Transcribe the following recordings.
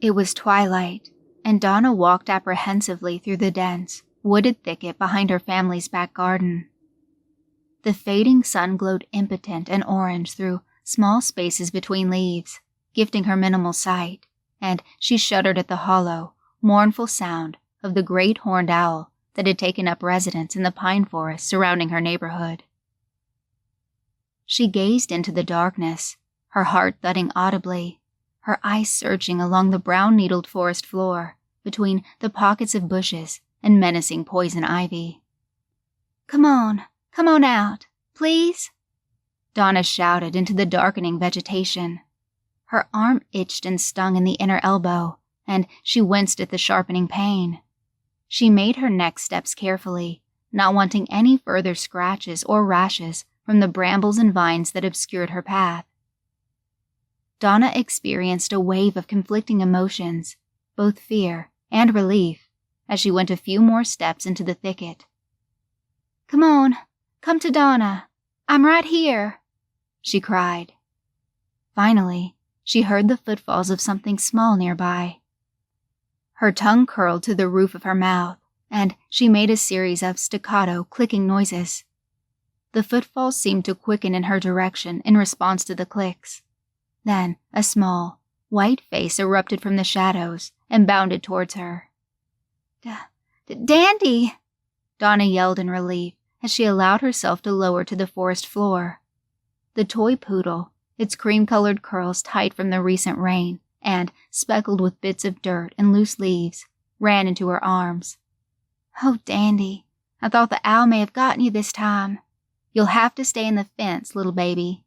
It was twilight, and Donna walked apprehensively through the dense, wooded thicket behind her family's back garden. The fading sun glowed impotent and orange through small spaces between leaves, gifting her minimal sight, and she shuddered at the hollow, mournful sound of the great horned owl that had taken up residence in the pine forest surrounding her neighborhood. She gazed into the darkness, her heart thudding audibly, her eyes searching along the brown-needled forest floor between the pockets of bushes and menacing poison ivy. Come on out, please," Donna shouted into the darkening vegetation. Her arm itched and stung in the inner elbow, and she winced at the sharpening pain. She made her next steps carefully, not wanting any further scratches or rashes from the brambles and vines that obscured her path. Donna experienced a wave of conflicting emotions, both fear and relief, as she went a few more steps into the thicket. Come to Donna. I'm right here," she cried. Finally, she heard the footfalls of something small nearby. Her tongue curled to the roof of her mouth, and she made a series of staccato, clicking noises. The footfalls seemed to quicken in her direction in response to the clicks. Then a small, white face erupted from the shadows and bounded towards her. "Dandy!" Donna yelled in relief as she allowed herself to lower to the forest floor. The toy poodle, its cream-colored curls tight from the recent rain and speckled with bits of dirt and loose leaves, ran into her arms. "Oh, Dandy, I thought the owl may have gotten you this time. You'll have to stay in the fence, little baby."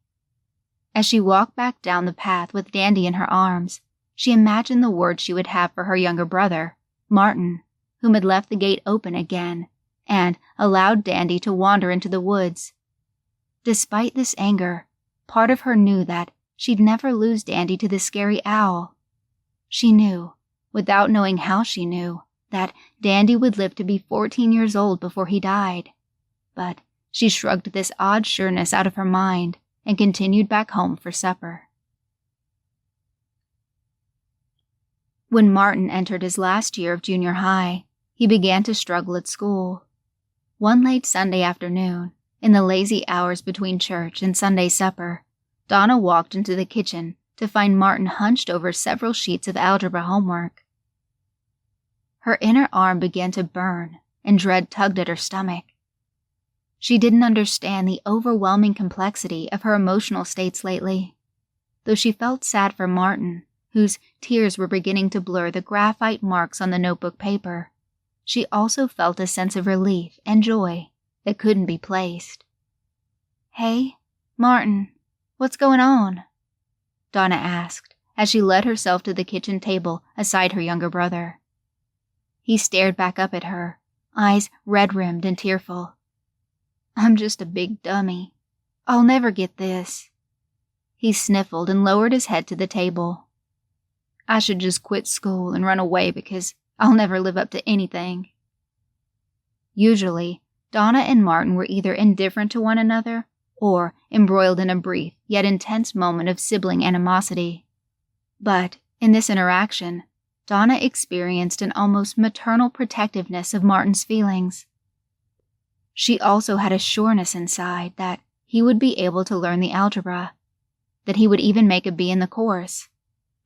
As she walked back down the path with Dandy in her arms, she imagined the words she would have for her younger brother, Martin, whom had left the gate open again and allowed Dandy to wander into the woods. Despite this anger, part of her knew that she'd never lose Dandy to the scary owl. She knew, without knowing how she knew, that Dandy would live to be 14 years old before he died. But she shrugged this odd sureness out of her mind and continued back home for supper. When Martin entered his last year of junior high, he began to struggle at school. One late Sunday afternoon, in the lazy hours between church and Sunday supper, Donna walked into the kitchen to find Martin hunched over several sheets of algebra homework. Her inner arm began to burn, and dread tugged at her stomach. She didn't understand the overwhelming complexity of her emotional states lately. Though she felt sad for Martin, whose tears were beginning to blur the graphite marks on the notebook paper, she also felt a sense of relief and joy that couldn't be placed. "Hey, Martin, what's going on?" Donna asked as she led herself to the kitchen table aside her younger brother. He stared back up at her, eyes red-rimmed and tearful. "I'm just a big dummy. I'll never get this." He sniffled and lowered his head to the table. "I should just quit school and run away because I'll never live up to anything." Usually, Donna and Martin were either indifferent to one another or embroiled in a brief yet intense moment of sibling animosity. But in this interaction, Donna experienced an almost maternal protectiveness of Martin's feelings. She also had a sureness inside that he would be able to learn the algebra, that he would even make a B in the course,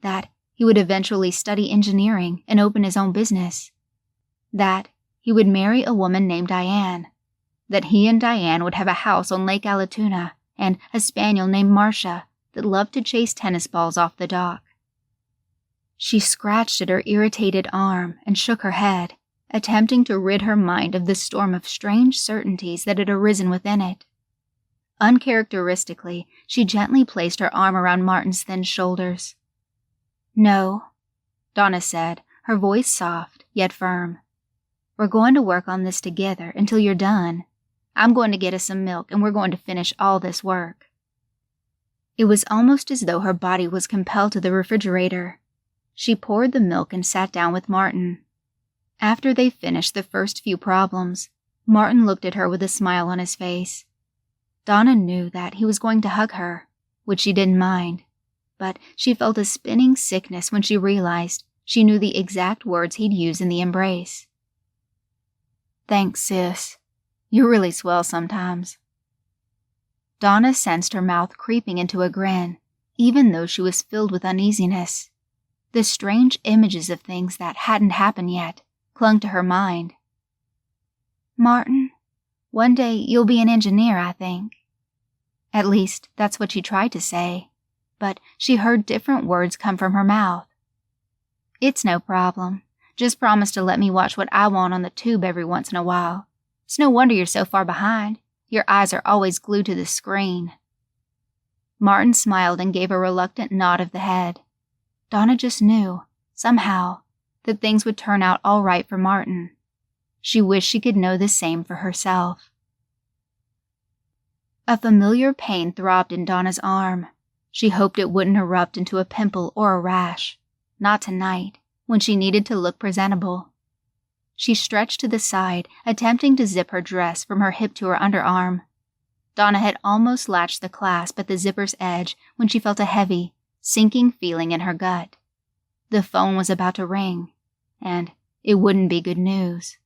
that he would eventually study engineering and open his own business, that he would marry a woman named Diane, that he and Diane would have a house on Lake Allatoona and a spaniel named Marcia that loved to chase tennis balls off the dock. She scratched at her irritated arm and shook her head, attempting to rid her mind of the storm of strange certainties that had arisen within it. Uncharacteristically, she gently placed her arm around Martin's thin shoulders. "No," Donna said, her voice soft yet firm. "We're going to work on this together until you're done. I'm going to get us some milk and we're going to finish all this work." It was almost as though her body was compelled to the refrigerator. She poured the milk and sat down with Martin. After they finished the first few problems, Martin looked at her with a smile on his face. Donna knew that he was going to hug her, which she didn't mind, but she felt a spinning sickness when she realized She knew the exact words he'd use in the embrace. "Thanks, sis. You're really swell sometimes." Donna sensed her mouth creeping into a grin, even though she was filled with uneasiness. The strange images of things that hadn't happened yet clung to her mind. "Martin, one day you'll be an engineer, I think." At least, that's what she tried to say, but she heard different words come from her mouth. "It's no problem. Just promise to let me watch what I want on the tube every once in a while. It's no wonder you're so far behind. Your eyes are always glued to the screen." Martin smiled and gave a reluctant nod of the head. Donna just knew, somehow, that things would turn out all right for Martin. She wished she could know the same for herself. A familiar pain throbbed in Donna's arm. She hoped it wouldn't erupt into a pimple or a rash. Not tonight, when she needed to look presentable. She stretched to the side, attempting to zip her dress from her hip to her underarm. Donna had almost latched the clasp at the zipper's edge when she felt a heavy, sinking feeling in her gut. The phone was about to ring, and it wouldn't be good news.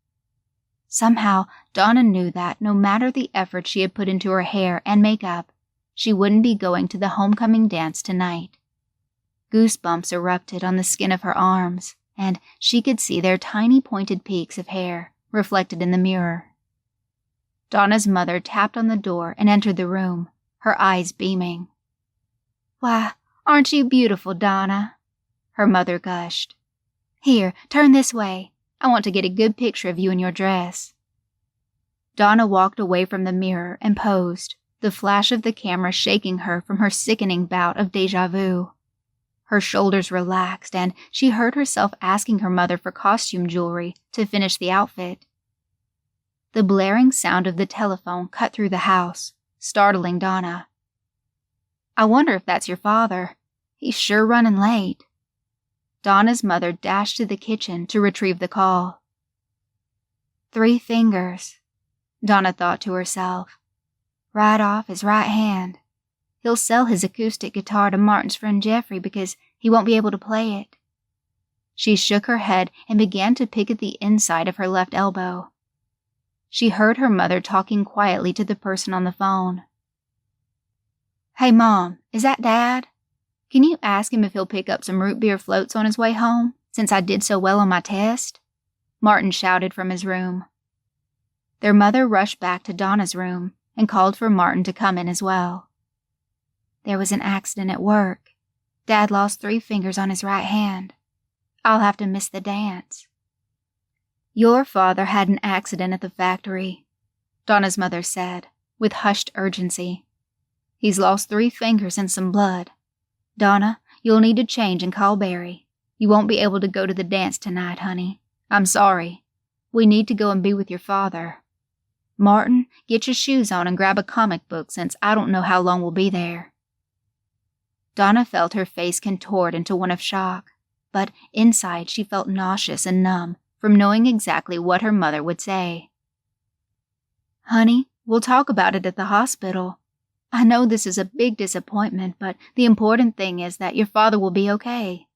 Somehow, Donna knew that no matter the effort she had put into her hair and makeup, she wouldn't be going to the homecoming dance tonight. Goosebumps erupted on the skin of her arms, and she could see their tiny pointed peaks of hair reflected in the mirror. Donna's mother tapped on the door and entered the room, her eyes beaming. "Why, aren't you beautiful, Donna?" her mother gushed. "Here, turn this way. I want to get a good picture of you in your dress." Donna walked away from the mirror and posed, the flash of the camera shaking her from her sickening bout of déjà vu. Her shoulders relaxed, and she heard herself asking her mother for costume jewelry to finish the outfit. The blaring sound of the telephone cut through the house, startling Donna. "I wonder if that's your father. He's sure running late." Donna's mother dashed to the kitchen to retrieve the call. 3 fingers, Donna thought to herself. Right off his right hand. He'll sell his acoustic guitar to Martin's friend Jeffrey because he won't be able to play it. She shook her head and began to pick at the inside of her left elbow. She heard her mother talking quietly to the person on the phone. "Hey, Mom, is that Dad? Can you ask him if he'll pick up some root beer floats on his way home, since I did so well on my test?" Martin shouted from his room. Their mother rushed back to Donna's room and called for Martin to come in as well. "There was an accident at work. Dad lost 3 fingers on his right hand. I'll have to miss the dance." "Your father had an accident at the factory," Donna's mother said, with hushed urgency. "He's lost 3 fingers and some blood. Donna, you'll need to change and call Barry. You won't be able to go to the dance tonight, honey. I'm sorry. We need to go and be with your father. Martin, get your shoes on and grab a comic book since I don't know how long we'll be there." Donna felt her face contort into one of shock, but inside she felt nauseous and numb from knowing exactly what her mother would say. "Honey, we'll talk about it at the hospital. I know this is a big disappointment, but the important thing is that your father will be okay.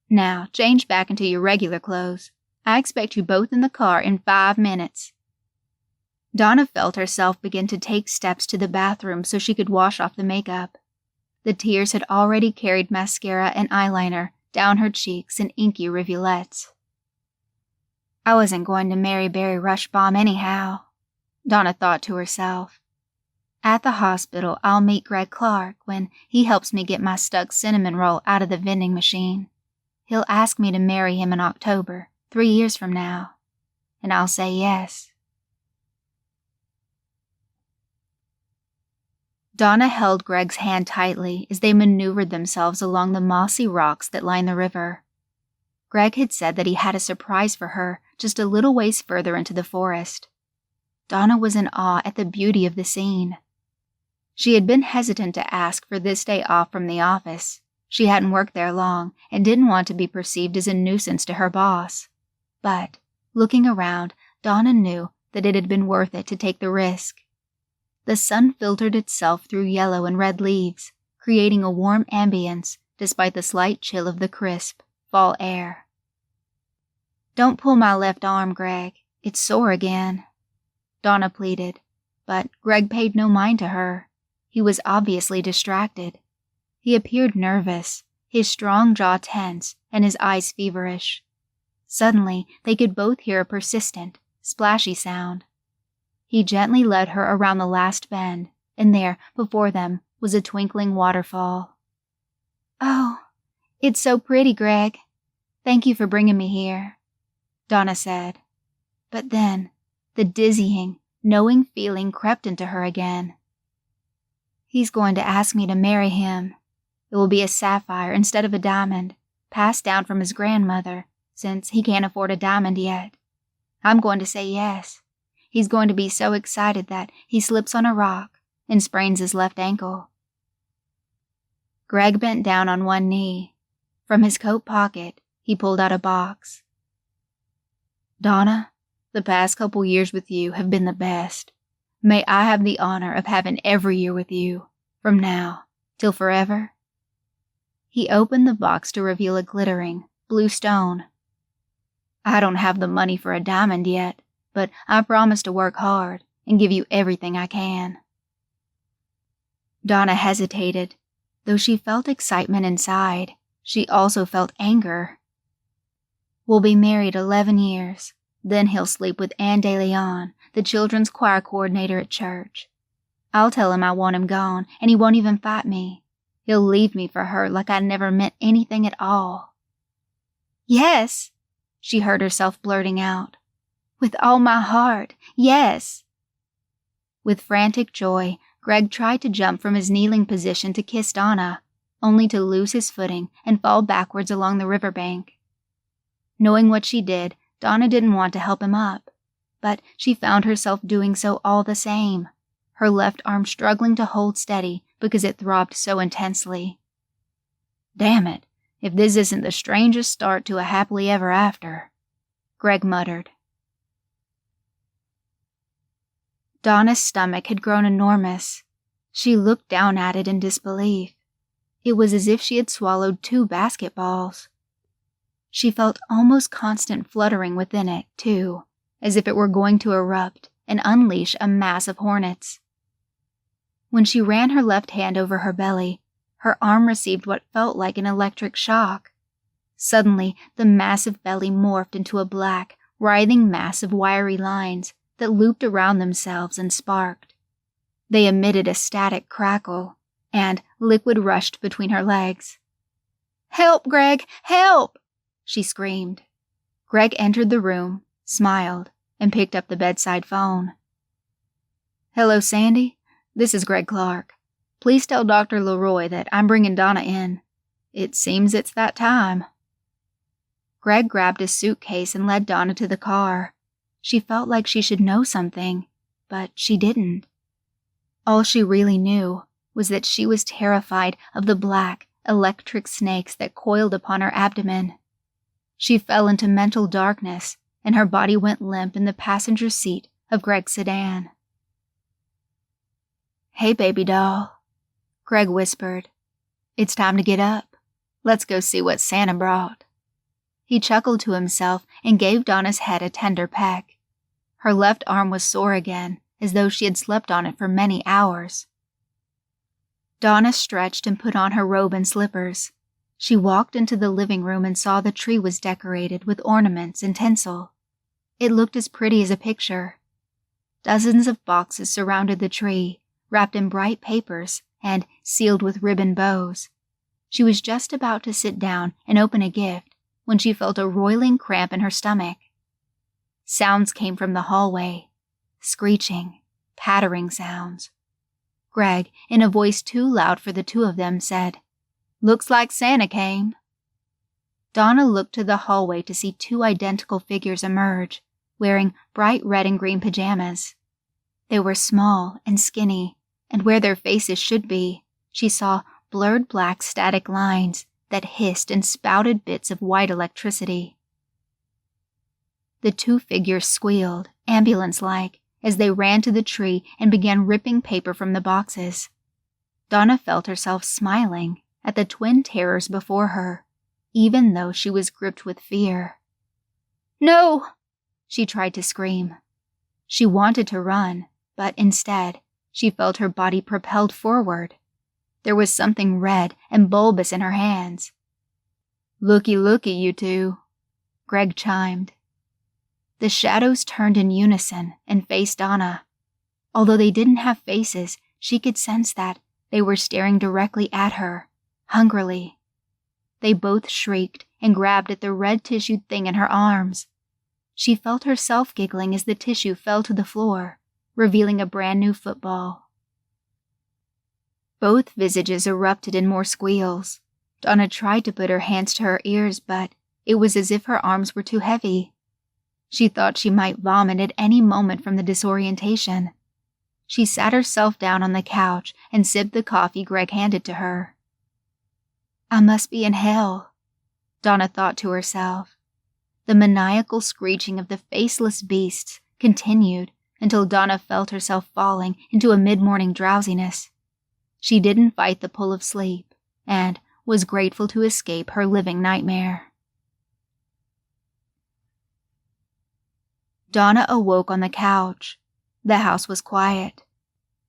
Now, change back into your regular clothes. I expect you both in the car in 5 minutes." Donna felt herself begin to take steps to the bathroom so she could wash off the makeup. The tears had already carried mascara and eyeliner down her cheeks in inky rivulets. "I wasn't going to marry Barry Rushbaum anyhow," Donna thought to herself. "At the hospital, I'll meet Greg Clark when he helps me get my stuck cinnamon roll out of the vending machine. He'll ask me to marry him in October, 3 years from now, and I'll say yes." Donna held Greg's hand tightly as they maneuvered themselves along the mossy rocks that line the river. Greg had said that he had a surprise for her just a little ways further into the forest. Donna was in awe at the beauty of the scene. She had been hesitant to ask for this day off from the office. She hadn't worked there long and didn't want to be perceived as a nuisance to her boss. But, looking around, Donna knew that it had been worth it to take the risk. The sun filtered itself through yellow and red leaves, creating a warm ambience despite the slight chill of the crisp, fall air. Don't pull my left arm, Greg. It's sore again, Donna pleaded, but Greg paid no mind to her. He was obviously distracted. He appeared nervous, his strong jaw tense and his eyes feverish. Suddenly, they could both hear a persistent, splashy sound. He gently led her around the last bend, and there, before them, was a twinkling waterfall. "Oh, it's so pretty, Greg. Thank you for bringing me here," Donna said. But then, the dizzying, knowing feeling crept into her again. "He's going to ask me to marry him. It will be a sapphire instead of a diamond, passed down from his grandmother, since he can't afford a diamond yet. I'm going to say yes. He's going to be so excited that he slips on a rock and sprains his left ankle." Greg bent down on one knee. From his coat pocket, he pulled out a box. "Donna, the past couple years with you have been the best. May I have the honor of having every year with you, from now till forever?" He opened the box to reveal a glittering, blue stone. "I don't have the money for a diamond yet, but I promise to work hard and give you everything I can." Donna hesitated. Though she felt excitement inside, she also felt anger. "We'll be married 11 years. Then he'll sleep with Anne De Leon, the children's choir coordinator at church. I'll tell him I want him gone, and he won't even fight me. He'll leave me for her like I never meant anything at all." "Yes," she heard herself blurting out. "With all my heart, yes." With frantic joy, Greg tried to jump from his kneeling position to kiss Donna, only to lose his footing and fall backwards along the riverbank. Knowing what she did, Donna didn't want to help him up, but she found herself doing so all the same, her left arm struggling to hold steady because it throbbed so intensely. "Damn it, if this isn't the strangest start to a happily ever after," Greg muttered. Donna's stomach had grown enormous. She looked down at it in disbelief. It was as if she had swallowed 2 basketballs. She felt almost constant fluttering within it, too, as if it were going to erupt and unleash a mass of hornets. When she ran her left hand over her belly, her arm received what felt like an electric shock. Suddenly, the massive belly morphed into a black, writhing mass of wiry lines that looped around themselves and sparked. They emitted a static crackle, and liquid rushed between her legs. "Help, Greg, help!" she screamed. Greg entered the room, smiled, and picked up the bedside phone. "Hello, Sandy. This is Greg Clark. Please tell Dr. Leroy that I'm bringing Donna in. It seems it's that time." Greg grabbed his suitcase and led Donna to the car. She felt like she should know something, but she didn't. All she really knew was that she was terrified of the black, electric snakes that coiled upon her abdomen. She fell into mental darkness, and her body went limp in the passenger seat of Greg's sedan. "Hey, baby doll," Greg whispered. "It's time to get up. Let's go see what Santa brought." He chuckled to himself and gave Donna's head a tender peck. Her left arm was sore again, as though she had slept on it for many hours. Donna stretched and put on her robe and slippers. She walked into the living room and saw the tree was decorated with ornaments and tinsel. It looked as pretty as a picture. Dozens of boxes surrounded the tree, wrapped in bright papers and sealed with ribbon bows. She was just about to sit down and open a gift when she felt a roiling cramp in her stomach. Sounds came from the hallway. Screeching, pattering sounds. Greg, in a voice too loud for the two of them, said, "Looks like Santa came." Donna looked to the hallway to see 2 identical figures emerge, wearing bright red and green pajamas. They were small and skinny, and where their faces should be, she saw blurred black static lines that hissed and spouted bits of white electricity. The 2 figures squealed, ambulance-like, as they ran to the tree and began ripping paper from the boxes. Donna felt herself smiling at the twin terrors before her, even though she was gripped with fear. No! She tried to scream. She wanted to run, but instead, she felt her body propelled forward. There was something red and bulbous in her hands. "Looky, looky, you two," Greg chimed. The shadows turned in unison and faced Donna. Although they didn't have faces, she could sense that they were staring directly at her, hungrily. They both shrieked and grabbed at the red tissued thing in her arms. She felt herself giggling as the tissue fell to the floor, revealing a brand new football. Both visages erupted in more squeals. Donna tried to put her hands to her ears, but it was as if her arms were too heavy. She thought she might vomit at any moment from the disorientation. She sat herself down on the couch and sipped the coffee Greg handed to her. "I must be in hell," Donna thought to herself. The maniacal screeching of the faceless beasts continued until Donna felt herself falling into a mid-morning drowsiness. She didn't fight the pull of sleep and was grateful to escape her living nightmare. Donna awoke on the couch. The house was quiet.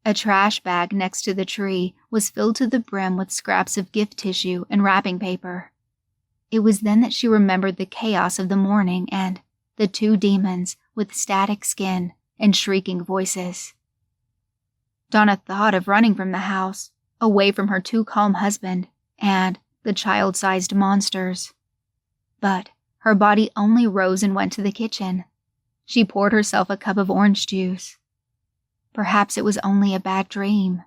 A trash bag next to the tree was filled to the brim with scraps of gift tissue and wrapping paper. It was then that she remembered the chaos of the morning and the two demons with static skin and shrieking voices. Donna thought of running from the house, away from her too calm husband and the child-sized monsters. But her body only rose and went to the kitchen. She poured herself a cup of orange juice. Perhaps it was only a bad dream.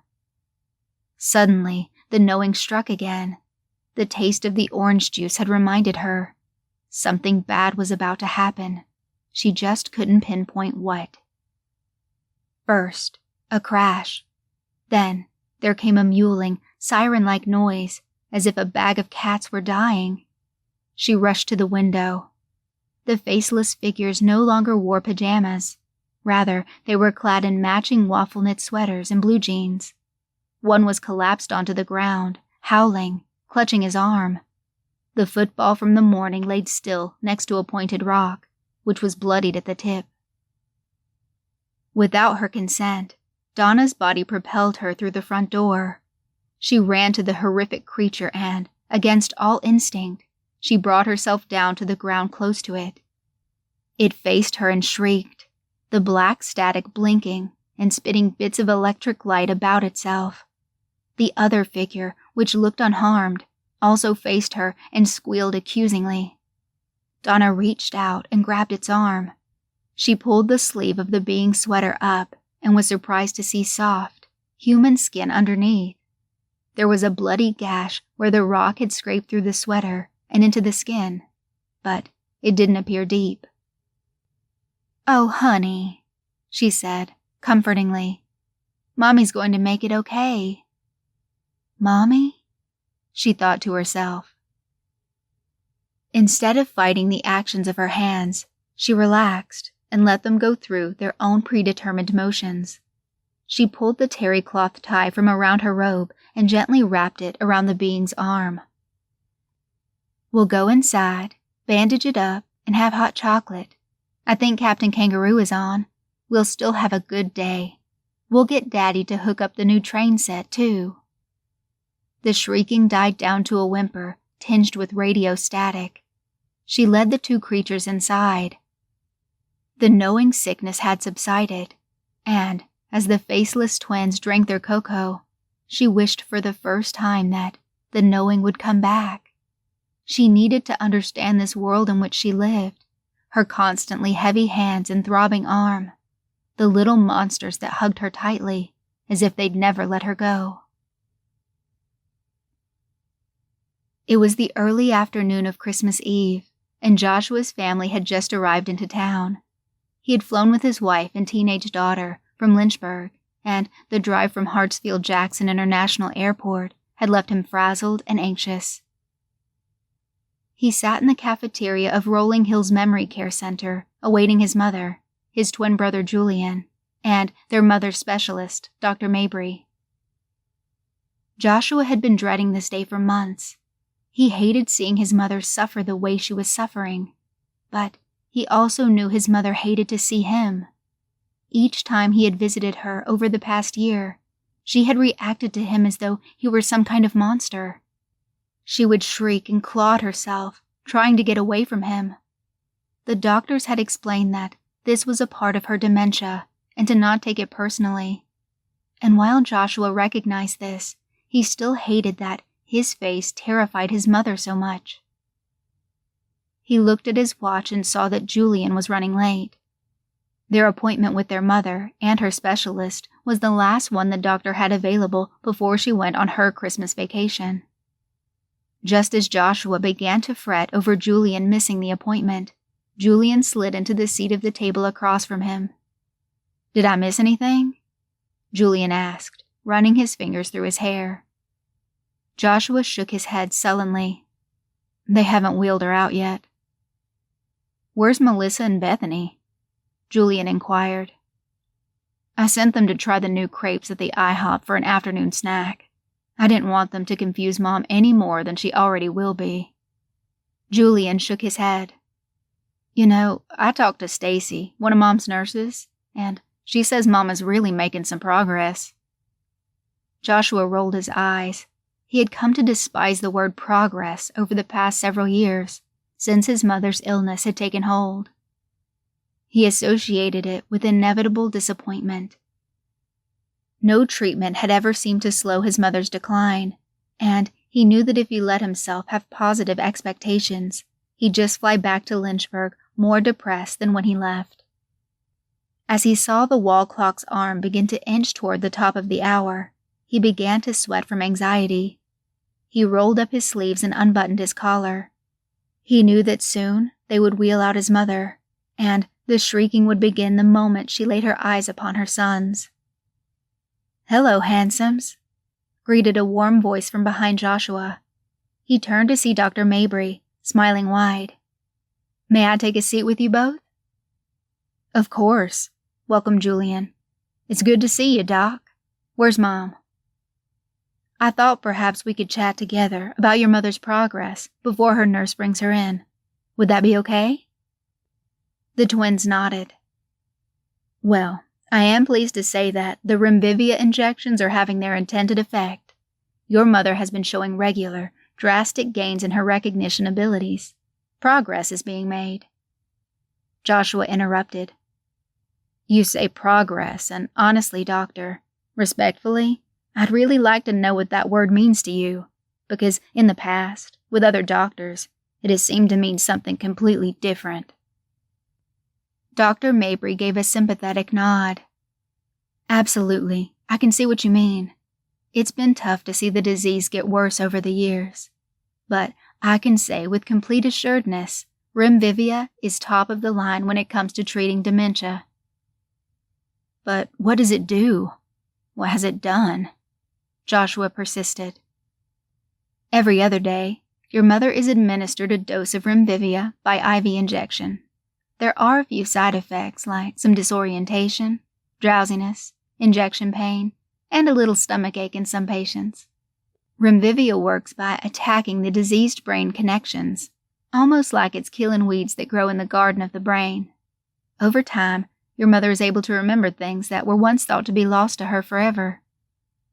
Suddenly, the knowing struck again. The taste of the orange juice had reminded her. Something bad was about to happen. She just couldn't pinpoint what. First, a crash. Then, there came a mewling, siren-like noise, as if a bag of cats were dying. She rushed to the window. The faceless figures no longer wore pajamas. Rather, they were clad in matching waffle-knit sweaters and blue jeans. One was collapsed onto the ground, howling, clutching his arm. The football from the morning laid still next to a pointed rock, which was bloodied at the tip. Without her consent, Donna's body propelled her through the front door. She ran to the horrific creature and, against all instinct, she brought herself down to the ground close to it. It faced her and shrieked, the black static blinking and spitting bits of electric light about itself. The other figure, which looked unharmed, also faced her and squealed accusingly. Donna reached out and grabbed its arm. She pulled the sleeve of the being's sweater up and was surprised to see soft, human skin underneath. There was a bloody gash where the rock had scraped through the sweater and into the skin, but it didn't appear deep. "Oh, honey," she said, comfortingly. "Mommy's going to make it okay." "Mommy?" she thought to herself. Instead of fighting the actions of her hands, she relaxed and let them go through their own predetermined motions. She pulled the terry cloth tie from around her robe and gently wrapped it around the being's arm. "We'll go inside, bandage it up, and have hot chocolate. I think Captain Kangaroo is on. We'll still have a good day. We'll get Daddy to hook up the new train set, too." The shrieking died down to a whimper, tinged with radio static. She led the two creatures inside. The knowing sickness had subsided, and, as the faceless twins drank their cocoa, she wished for the first time that the knowing would come back. She needed to understand this world in which she lived, her constantly heavy hands and throbbing arm, the little monsters that hugged her tightly, as if they'd never let her go. It was the early afternoon of Christmas Eve, and Joshua's family had just arrived into town. He had flown with his wife and teenage daughter from Lynchburg, and the drive from Hartsfield-Jackson International Airport had left him frazzled and anxious. He sat in the cafeteria of Rolling Hills Memory Care Center, awaiting his mother, his twin brother Julian, and their mother's specialist, Dr. Mabry. Joshua had been dreading this day for months. He hated seeing his mother suffer the way she was suffering, but he also knew his mother hated to see him. Each time he had visited her over the past year, she had reacted to him as though he were some kind of monster. She would shriek and claw at herself, trying to get away from him. The doctors had explained that this was a part of her dementia and to not take it personally. And while Joshua recognized this, he still hated that his face terrified his mother so much. He looked at his watch and saw that Julian was running late. Their appointment with their mother and her specialist was the last one the doctor had available before she went on her Christmas vacation. Just as Joshua began to fret over Julian missing the appointment, Julian slid into the seat of the table across from him. "Did I miss anything?" Julian asked, running his fingers through his hair. Joshua shook his head sullenly. "They haven't wheeled her out yet." "Where's Melissa and Bethany?" Julian inquired. "I sent them to try the new crepes at the IHOP for an afternoon snack. I didn't want them to confuse Mom any more than she already will be." Julian shook his head. "You know, I talked to Stacy, one of Mom's nurses, and she says Mom is really making some progress." Joshua rolled his eyes. He had come to despise the word progress over the past several years, since his mother's illness had taken hold. He associated it with inevitable disappointment. No treatment had ever seemed to slow his mother's decline, and he knew that if he let himself have positive expectations, he'd just fly back to Lynchburg more depressed than when he left. As he saw the wall clock's arm begin to inch toward the top of the hour, he began to sweat from anxiety. He rolled up his sleeves and unbuttoned his collar. He knew that soon they would wheel out his mother, and the shrieking would begin the moment she laid her eyes upon her sons. "Hello, handsomes," greeted a warm voice from behind Joshua. He turned to see Dr. Mabry, smiling wide. "May I take a seat with you both?" "Of course," welcomed Julian. "It's good to see you, Doc. Where's Mom?" "I thought perhaps we could chat together about your mother's progress before her nurse brings her in. Would that be okay?" The twins nodded. "Well, I am pleased to say that the Remvivia injections are having their intended effect. Your mother has been showing regular, drastic gains in her recognition abilities. Progress is being made." Joshua interrupted. "You say progress, and honestly, Doctor, respectfully, I'd really like to know what that word means to you, because in the past, with other doctors, it has seemed to mean something completely different." Dr. Mabry gave a sympathetic nod. "Absolutely, I can see what you mean. It's been tough to see the disease get worse over the years. But I can say with complete assuredness, Remvivia is top of the line when it comes to treating dementia." "But what does it do? What has it done?" Joshua persisted. "Every other day, your mother is administered a dose of Remvivia by IV injection. There are a few side effects like some disorientation, drowsiness, injection pain, and a little stomach ache in some patients. Remvivia works by attacking the diseased brain connections, almost like it's killing weeds that grow in the garden of the brain. Over time, your mother is able to remember things that were once thought to be lost to her forever.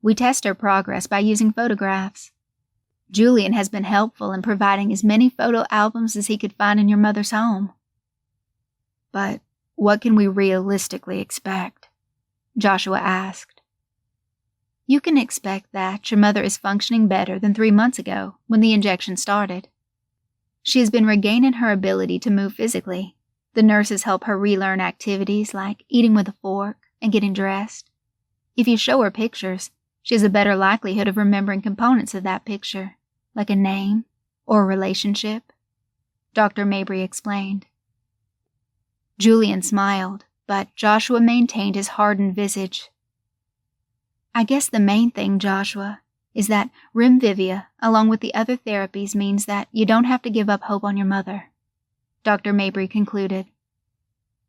We test her progress by using photographs. Julian has been helpful in providing as many photo albums as he could find in your mother's home." "But what can we realistically expect?" Joshua asked. "You can expect that your mother is functioning better than 3 months ago when the injection started. She has been regaining her ability to move physically. The nurses help her relearn activities like eating with a fork and getting dressed. If you show her pictures, she has a better likelihood of remembering components of that picture, like a name or a relationship," Dr. Mabry explained. Julian smiled, but Joshua maintained his hardened visage. "I guess the main thing, Joshua, is that Remvivia, along with the other therapies, means that you don't have to give up hope on your mother," Dr. Mabry concluded.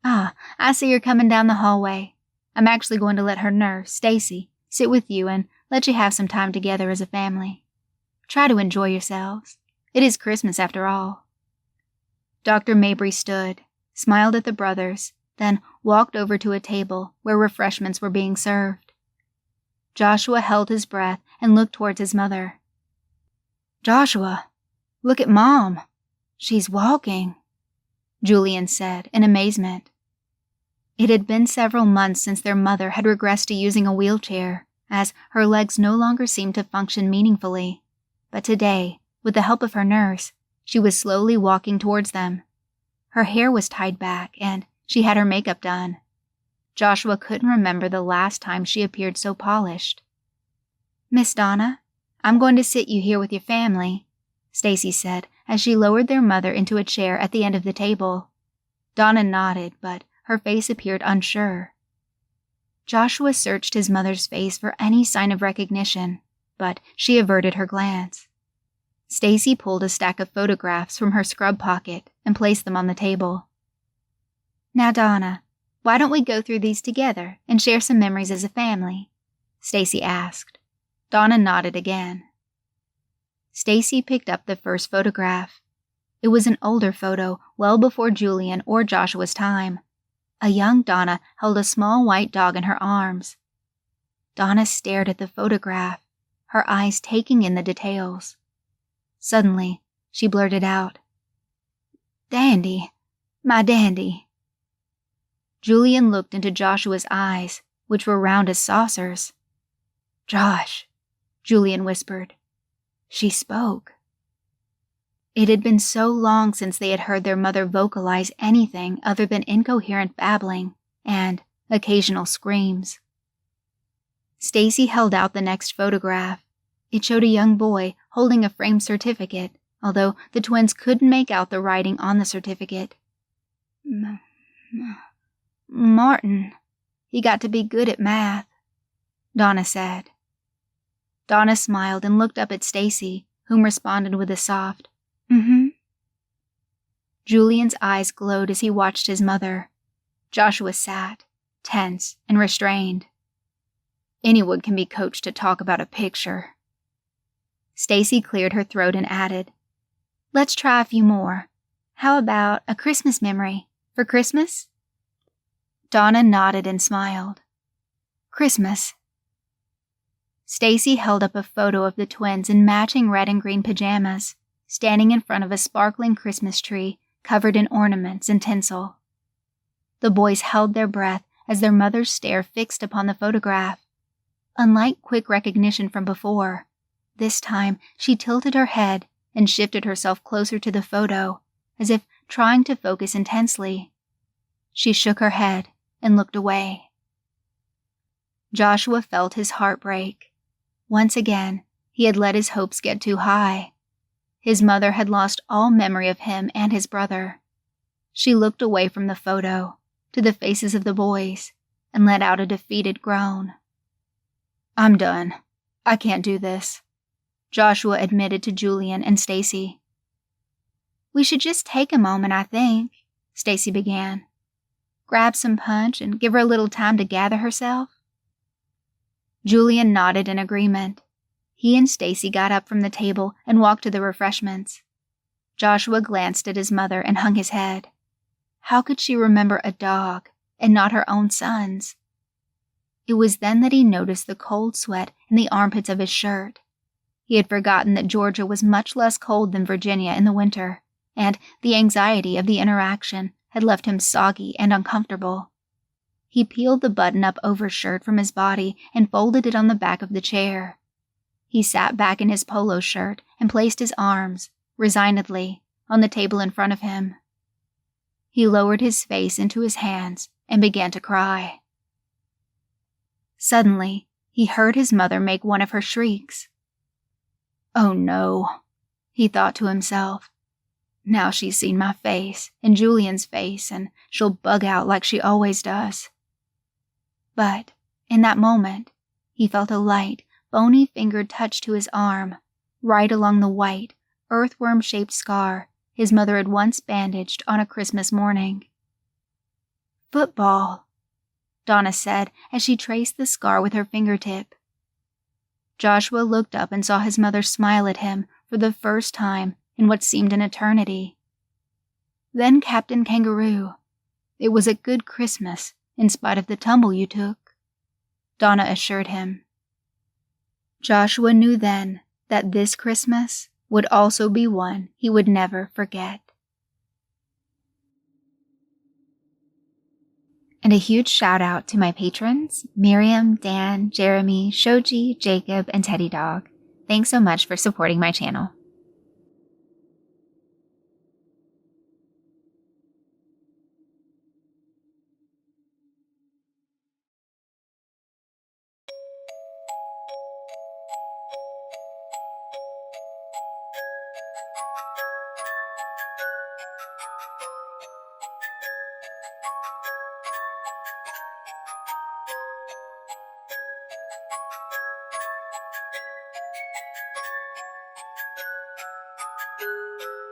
"Ah, I see you're coming down the hallway. I'm actually going to let her nurse, Stacy, sit with you and let you have some time together as a family. Try to enjoy yourselves. It is Christmas after all." Dr. Mabry stood, smiled at the brothers, then walked over to a table where refreshments were being served. Joshua held his breath and looked towards his mother. "Joshua, look at Mom. She's walking," Julian said in amazement. It had been several months since their mother had regressed to using a wheelchair, as her legs no longer seemed to function meaningfully. But today, with the help of her nurse, she was slowly walking towards them. Her hair was tied back, and she had her makeup done. Joshua couldn't remember the last time she appeared so polished. "Miss Donna, I'm going to sit you here with your family," Stacy said as she lowered their mother into a chair at the end of the table. Donna nodded, but her face appeared unsure. Joshua searched his mother's face for any sign of recognition, but she averted her glance. Stacy pulled a stack of photographs from her scrub pocket and placed them on the table. "Now, Donna, why don't we go through these together and share some memories as a family?" Stacy asked. Donna nodded again. Stacy picked up the first photograph. It was an older photo, well before Julian or Joshua's time. A young Donna held a small white dog in her arms. Donna stared at the photograph, her eyes taking in the details. Suddenly, she blurted out, "Dandy, my dandy." Julian looked into Joshua's eyes, which were round as saucers. "Josh," Julian whispered. She spoke. It had been so long since they had heard their mother vocalize anything other than incoherent babbling and occasional screams. Stacy held out the next photograph. It showed a young boy holding a framed certificate, although the twins couldn't make out the writing on the certificate. "Martin, he got to be good at math," Donna said. Donna smiled and looked up at Stacy, whom responded with a soft, "Mm-hmm." Julian's eyes glowed as he watched his mother. Joshua sat, tense and restrained. "Anyone can be coached to talk about a picture." Stacy cleared her throat and added, "Let's try a few more. How about a Christmas memory for Christmas?" Donna nodded and smiled. "Christmas." Stacy held up a photo of the twins in matching red and green pajamas, standing in front of a sparkling Christmas tree covered in ornaments and tinsel. The boys held their breath as their mother's stare fixed upon the photograph. Unlike quick recognition from before, this time she tilted her head and shifted herself closer to the photo, as if trying to focus intensely. She shook her head and looked away. Joshua felt his heart break. Once again, he had let his hopes get too high. His mother had lost all memory of him and his brother. She looked away from the photo, to the faces of the boys, and let out a defeated groan. "I'm done. I can't do this," Joshua admitted to Julian and Stacy. "We should just take a moment, I think," Stacy began. "Grab some punch and give her a little time to gather herself." Julian nodded in agreement. He and Stacy got up from the table and walked to the refreshments. Joshua glanced at his mother and hung his head. How could she remember a dog and not her own son's? It was then that he noticed the cold sweat in the armpits of his shirt. He had forgotten that Georgia was much less cold than Virginia in the winter, and the anxiety of the interaction had left him soggy and uncomfortable. He peeled the button-up overshirt from his body and folded it on the back of the chair. He sat back in his polo shirt and placed his arms, resignedly, on the table in front of him. He lowered his face into his hands and began to cry. Suddenly, he heard his mother make one of her shrieks. "Oh no," he thought to himself. "Now she's seen my face and Julian's face, and she'll bug out like she always does." But, in that moment, he felt a light, bony-fingered touch to his arm, right along the white, earthworm-shaped scar his mother had once bandaged on a Christmas morning. "Football," Donna said as she traced the scar with her fingertip. Joshua looked up and saw his mother smile at him for the first time in what seemed an eternity. Then Captain Kangaroo, It was a good Christmas, in spite of the tumble you took," Donna assured him. Joshua knew then that this Christmas would also be one he would never forget. And a huge shout out to my patrons, Miriam, Dan, Jeremy, Shoji, Jacob, and Teddy Dog. Thanks so much for supporting my channel.